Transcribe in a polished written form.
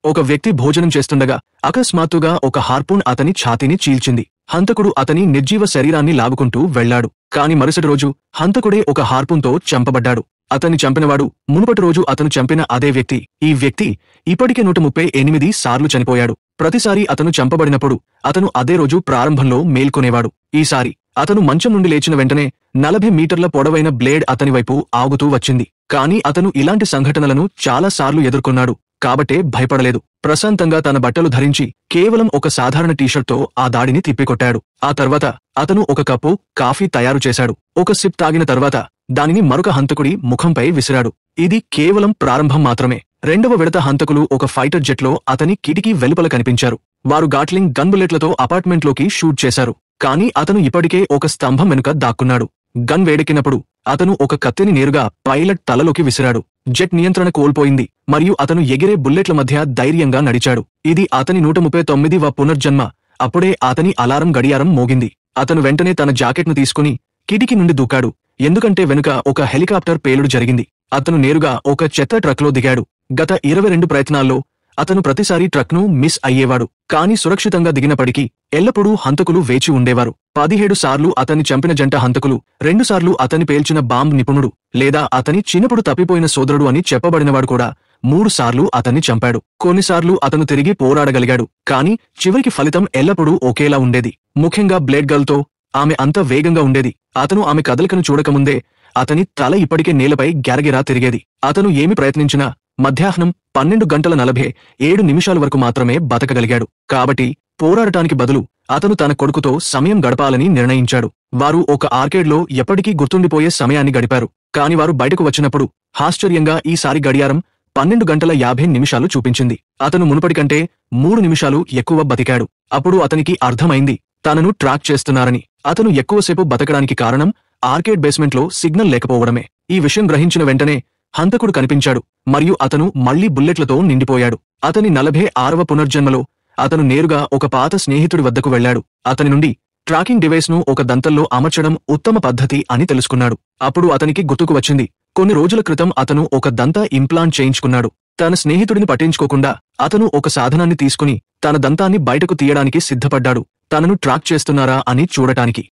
ఒక వ్యక్తి భోజనం చేస్తుండగా అకస్మాత్తుగా ఒక హార్పూన్ అతని ఛాతీని చీల్చింది. హంతకుడు అతని నిర్జీవ శరీరాన్ని లాగుకుంటూ వెళ్లాడు. కాని మరుసటి రోజు హంతకుడే ఒక హార్పూన్తో చంపబడ్డాడు. అతన్ని చంపినవాడు మునుపటి రోజు అతను చంపిన అదే వ్యక్తి. ఈ వ్యక్తి ఇప్పటికే 138 సార్లు చనిపోయాడు. ప్రతిసారి అతను చంపబడినప్పుడు అతను అదే రోజు ప్రారంభంలో మేల్కొనేవాడు. ఈసారి అతను మంచం నుండి లేచిన వెంటనే 40 మీటర్ల పొడవైన బ్లేడ్ అతని వైపు ఆగుతూ వచ్చింది. కాని అతను ఇలాంటి సంఘటనలను చాలా సార్లు ఎదుర్కొన్నాడు కాబట్టే భయపడలేదు. ప్రశాంతంగా తన బట్టలు ధరించి కేవలం ఒక సాధారణ టీషర్ట్తో ఆ దాడిని తిప్పికొట్టాడు. ఆ తర్వాత అతను ఒక కప్పు కాఫీ తయారు చేశాడు. ఒక సిప్ తాగిన తర్వాత దానిని మరొక హంతకుడి ముఖంపై విసిరాడు. ఇది కేవలం ప్రారంభం మాత్రమే. రెండవ విడత హంతకులు ఒక ఫైటర్ జెట్లో అతని కిటికీ వెలుపల కనిపించారు. వారు గాట్లింగ్ గన్ బుల్లెట్లతో అపార్ట్మెంట్లోకి షూట్ చేశారు. కాని అతను ఇప్పటికే ఒక స్తంభం వెనుక దాక్కున్నాడు. గన్ వేడెక్కినప్పుడు అతను ఒక కత్తిని నేరుగా పైలట్ తలలోకి విసిరాడు. జెట్ నియంత్రణ కోల్పోయింది మరియు అతను ఎగిరే బుల్లెట్ల మధ్య ధైర్యంగా నడిచాడు. ఇది అతని 139వ పునర్జన్మ. అప్పుడే అతని అలారం గడియారం మోగింది. అతను వెంటనే తన జాకెట్ను తీసుకుని కిటికీ నుండి దూకాడు. ఎందుకంటే వెనుక ఒక హెలికాప్టర్ పేలుడు జరిగింది. అతను నేరుగా ఒక చెత్త ట్రక్లో దిగాడు. గత 22 ప్రయత్నాల్లో అతను ప్రతిసారీ ట్రక్ను మిస్ అయ్యేవాడు. కాని సురక్షితంగా దిగినప్పటికీ ఎల్లప్పుడూ హంతకులు వేచి ఉండేవారు. 17 సార్లు అతన్ని చంపిన జంట హంతకులు 2 సార్లు అతని పేల్చిన బాంబ్ నిపుణుడు లేదా అతని చిన్నప్పుడు తప్పిపోయిన సోదరుడు అని చెప్పబడినవాడు కూడా 3 సార్లు అతన్ని చంపాడు. కొన్నిసార్లు అతను తిరిగి పోరాడగలిగాడు. కాని చివరికి ఫలితం ఎల్లప్పుడూ ఒకేలా ఉండేది. ముఖ్యంగా బ్లేడ్ గర్ల్తో ఆమె అంత వేగంగా ఉండేది. అతను ఆమె కదలికను చూడకముందే అతని తల ఇప్పటికే నేలపై గ్యారగిరా తిరిగేది. అతను ఏమి ప్రయత్నించినా మధ్యాహ్నం 12:47 వరకు మాత్రమే బతకగలిగాడు. కాబట్టి పోరాడటానికి బదులు అతను తన కొడుకుతో సమయం గడపాలని నిర్ణయించాడు. వారు ఒక ఆర్కేడ్లో ఎప్పటికీ గుర్తుండిపోయే సమయాన్ని గడిపారు. కాని వారు బయటకు వచ్చినప్పుడు ఆశ్చర్యంగా ఈసారి గడియారం 12:50 చూపించింది. అతను మునుపటి కంటే 3 నిమిషాలు ఎక్కువ బతికాడు. అప్పుడు అతనికి అర్థమైంది తనను ట్రాక్ చేస్తున్నారని. అతను ఎక్కువసేపు బతకడానికి కారణం ఆర్కేడ్ బేస్మెంట్లో సిగ్నల్ లేకపోవడమే. ఈ విషయం గ్రహించిన వెంటనే హంతకుడు కనిపించాడు మరియు అతను మళ్లీ బుల్లెట్లతో నిండిపోయాడు. అతని 46వ పునర్జన్మలో అతను నేరుగా ఒక పాత స్నేహితుడి వద్దకు వెళ్లాడు. అతని నుండి ట్రాకింగ్ డివైస్ను ఒక దంతంలో అమర్చడం ఉత్తమ పద్ధతి అని తెలుసుకున్నాడు. అప్పుడు అతనికి గుర్తుకు వచ్చింది, కొన్ని రోజుల క్రితం అతను ఒక దంత ఇంప్లాంట్ చేయించుకున్నాడు. తన స్నేహితుడిని పట్టించుకోకుండా అతను ఒక సాధనాన్ని తీసుకుని తన దంతాన్ని బయటకు తీయడానికి సిద్ధపడ్డాడు, తనను ట్రాక్ చేస్తున్నారా అని చూడటానికి.